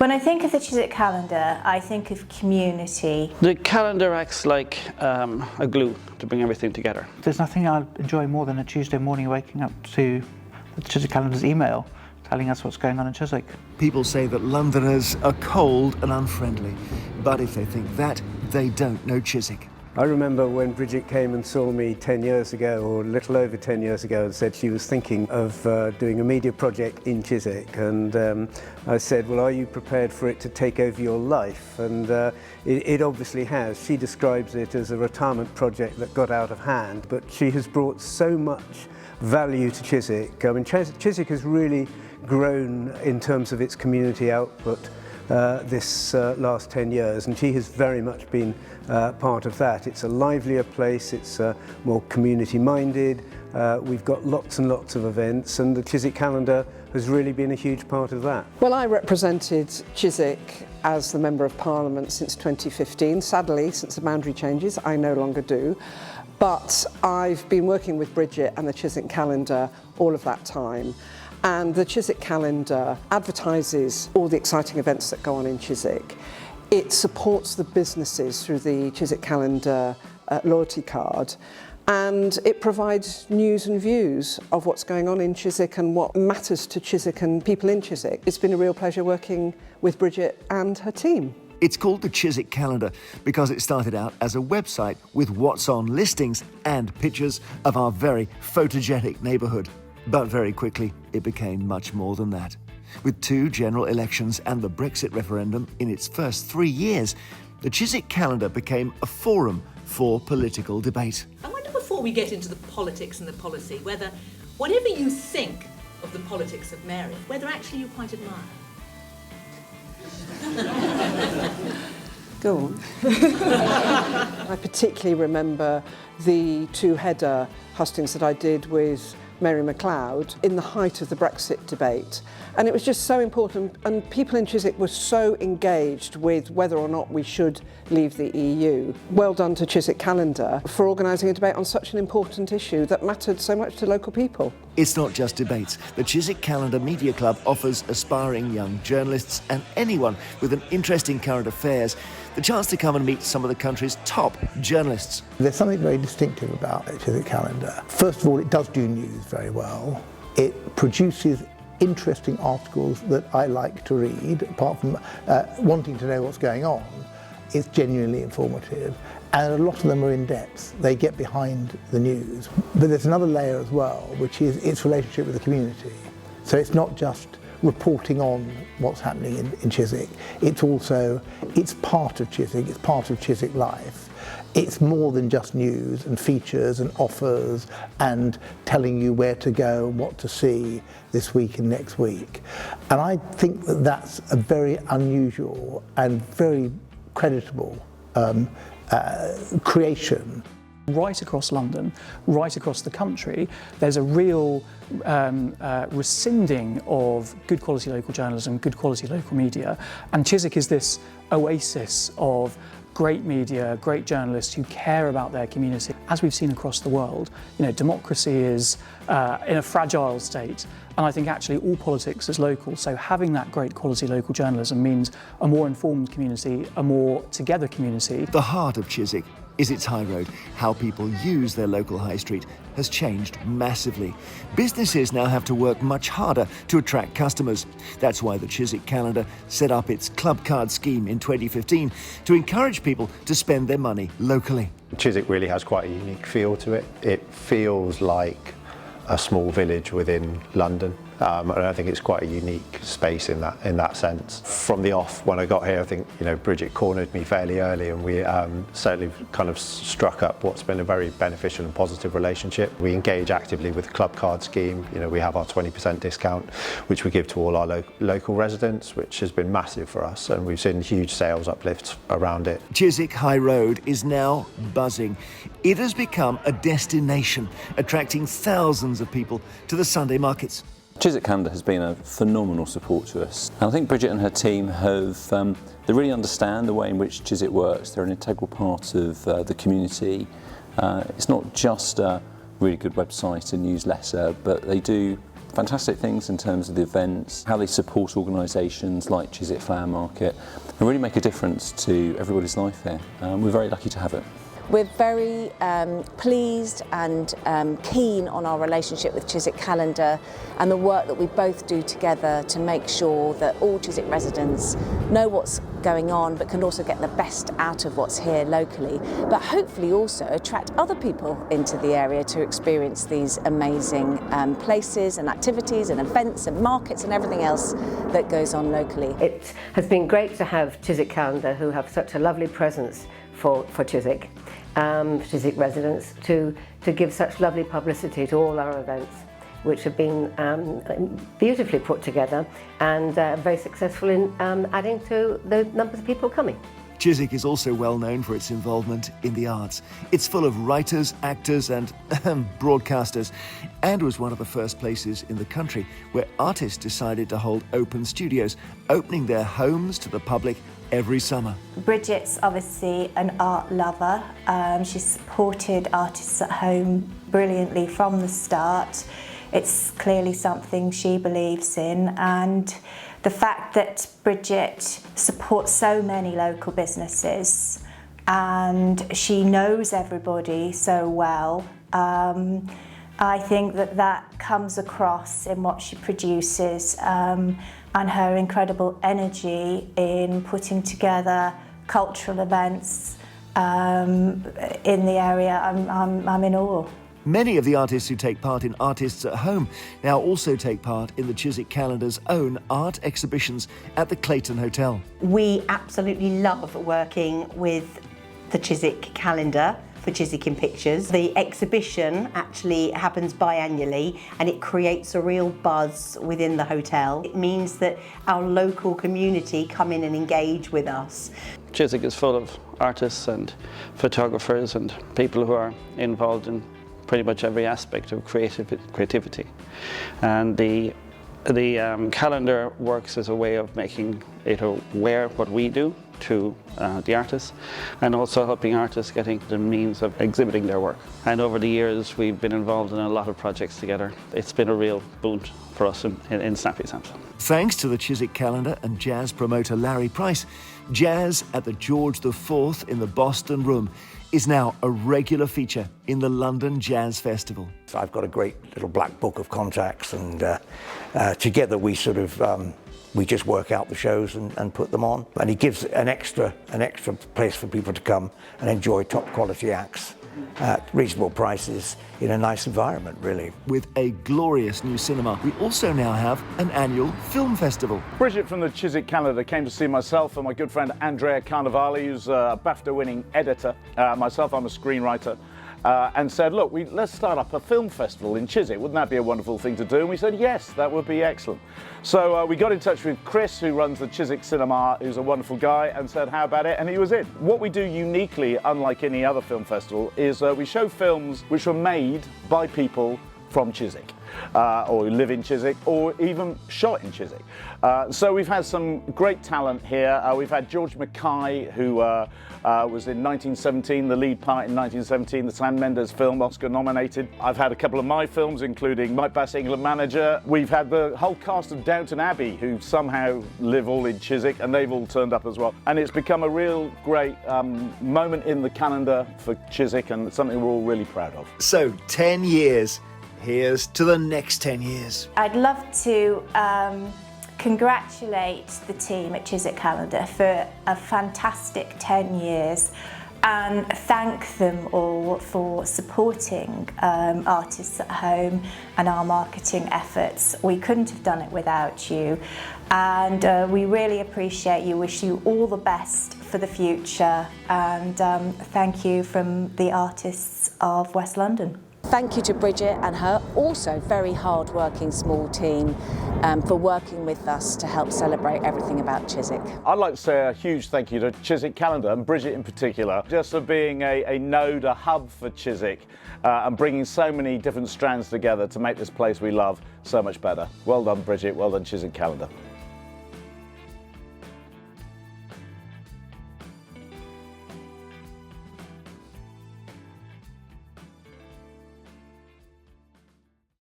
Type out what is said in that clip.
When I think of the Chiswick calendar, I think of community. The calendar acts like a glue to bring everything together. There's nothing I enjoy more than a Tuesday morning waking up to the Chiswick calendar's email telling us what's going on in Chiswick. People say that Londoners are cold and unfriendly, but if they think that, they don't know Chiswick. I remember when Bridget came and saw me 10 years ago, or a little over 10 years ago, and said she was thinking of doing a media project in Chiswick. And I said, well, are you prepared for it to take over your life? And it obviously has. She describes it as a retirement project that got out of hand, but she has brought so much value to Chiswick. I mean, Chiswick has really grown in terms of its community output this last 10 years, and she has very much been part of that. It's a livelier place, it's more community minded, we've got lots and lots of events, and the Chiswick calendar has really been a huge part of that. Well, I represented Chiswick as the Member of Parliament since 2015. Sadly, since the boundary changes, I no longer do. But I've been working with Bridget and the Chiswick calendar all of that time. And the Chiswick calendar advertises all the exciting events that go on in Chiswick. It supports the businesses through the Chiswick calendar loyalty card, and it provides news and views of what's going on in Chiswick and what matters to Chiswick and people in Chiswick. It's been a real pleasure working with Bridget and her team. It's called the Chiswick Calendar because it started out as a website with what's on listings and pictures of our very photogenic neighbourhood. But very quickly, it became much more than that. With 2 general elections and the Brexit referendum in its first 3 years, the Chiswick calendar became a forum for political debate. I wonder, before we get into the politics and the policy, whether whatever you think of the politics of Mary, whether actually you quite admire. Go on. I particularly remember the 2-header hustings that I did with Mary McLeod in the height of the Brexit debate. And it was just so important, and people in Chiswick were so engaged with whether or not we should leave the EU. Well done to Chiswick Calendar for organising a debate on such an important issue that mattered so much to local people. It's not just debates. The Chiswick Calendar Media Club offers aspiring young journalists and anyone with an interest in current affairs the chance to come and meet some of the country's top journalists. There's something very distinctive about the Chiswick Calendar. First of all, it does do news very well. It produces interesting articles that I like to read, apart from wanting to know what's going on. It's genuinely informative, and a lot of them are in depth. They get behind the news. But there's another layer as well, which is its relationship with the community. So it's not just reporting on what's happening in Chiswick. It's part of Chiswick, it's part of Chiswick life. It's more than just news and features and offers and telling you where to go and what to see this week and next week. And I think that that's a very unusual and very creditable creation. Right across London, right across the country, there's a real rescinding of good quality local journalism, good quality local media, and Chiswick is this oasis of great media, great journalists who care about their community. As we've seen across the world, democracy is in a fragile state, and I think actually all politics is local, so having that great quality local journalism means a more informed community, a more together community. The heart of Chiswick is its high road. How people use their local high street has changed massively. Businesses now have to work much harder to attract customers. That's why the Chiswick Calendar set up its club card scheme in 2015 to encourage people to spend their money locally. Chiswick really has quite a unique feel to it. It feels like a small village within London. And I think it's quite a unique space in that sense. From the off, when I got here, I think Bridget cornered me fairly early, and we certainly kind of struck up what's been a very beneficial and positive relationship. We engage actively with the club card scheme. We have our 20% discount, which we give to all our local residents, which has been massive for us, and we've seen huge sales uplifts around it. Chiswick High Road is now buzzing. It has become a destination, attracting thousands of people to the Sunday markets. Chiswick Calendar has been a phenomenal support to us, and I think Bridget and her team they really understand the way in which Chiswick works. They're an integral part of the community. It's not just a really good website and newsletter, but they do fantastic things in terms of the events, how they support organisations like Chiswick Flower Market, and really make a difference to everybody's life here. We're very lucky to have it. We're very pleased and keen on our relationship with Chiswick Calendar and the work that we both do together to make sure that all Chiswick residents know what's going on but can also get the best out of what's here locally, but hopefully also attract other people into the area to experience these amazing places and activities and events and markets and everything else that goes on locally. It has been great to have Chiswick Calendar, who have such a lovely presence for Chiswick. Chiswick residents to give such lovely publicity to all our events, which have been beautifully put together and very successful in adding to the numbers of people coming. Chiswick is also well known for its involvement in the arts. It's full of writers, actors and broadcasters, and was one of the first places in the country where artists decided to hold open studios, opening their homes to the public every summer. Bridget's obviously an art lover. She's supported artists at home brilliantly from the start. It's clearly something she believes in, and the fact that Bridget supports so many local businesses and she knows everybody so well, I think that comes across in what she produces, and her incredible energy in putting together cultural events in the area. I'm in awe. Many of the artists who take part in Artists at Home now also take part in the Chiswick Calendar's own art exhibitions at the Clayton Hotel. We absolutely love working with the Chiswick Calendar for Chiswick in Pictures. The exhibition actually happens biannually and it creates a real buzz within the hotel. It means that our local community come in and engage with us. Chiswick is full of artists and photographers and people who are involved in pretty much every aspect of creativity. And the calendar works as a way of making it aware what we do to the artists, and also helping artists getting the means of exhibiting their work. And over the years we've been involved in a lot of projects together. It's been a real boon for us in Snappy Samson. Thanks to the Chiswick Calendar and jazz promoter Larry Price, jazz at the George IV in the Boston Room is now a regular feature in the London Jazz Festival. So I've got a great little black book of contacts, and together we sort of we just work out the shows and put them on. And it gives an extra place for people to come and enjoy top quality acts at reasonable prices in a nice environment, really. With a glorious new cinema, we also now have an annual film festival. Bridget from the Chiswick Calendar came to see myself and my good friend Andrea Carnevali, who's a BAFTA-winning editor. Myself, I'm a screenwriter. And said, look, let's start up a film festival in Chiswick. Wouldn't that be a wonderful thing to do? And we said, yes, that would be excellent. So we got in touch with Chris, who runs the Chiswick Cinema, who's a wonderful guy, and said, how about it? And he was in. What we do uniquely, unlike any other film festival, is we show films which were made by people from Chiswick, or who live in Chiswick, or even shot in Chiswick. So we've had some great talent here. We've had George Mackay, who was in 1917, the lead part in 1917, the Sam Mendes film, Oscar nominated. I've had a couple of my films, including My Bass England Manager. We've had the whole cast of Downton Abbey, who somehow live all in Chiswick, and they've all turned up as well. And it's become a real great moment in the calendar for Chiswick, and something we're all really proud of. So, 10 years. Here's to the next 10 years. I'd love to congratulate the team at Chiswick Calendar for a fantastic 10 years and thank them all for supporting Artists at Home and our marketing efforts. We couldn't have done it without you, and we really appreciate you. Wish you all the best for the future, and thank you from the artists of West London. Thank you to Bridget and her also very hard-working small team for working with us to help celebrate everything about Chiswick. I'd like to say a huge thank you to Chiswick Calendar and Bridget in particular, just for being a node, a hub for Chiswick, and bringing so many different strands together to make this place we love so much better. Well done, Bridget. Well done, Chiswick Calendar.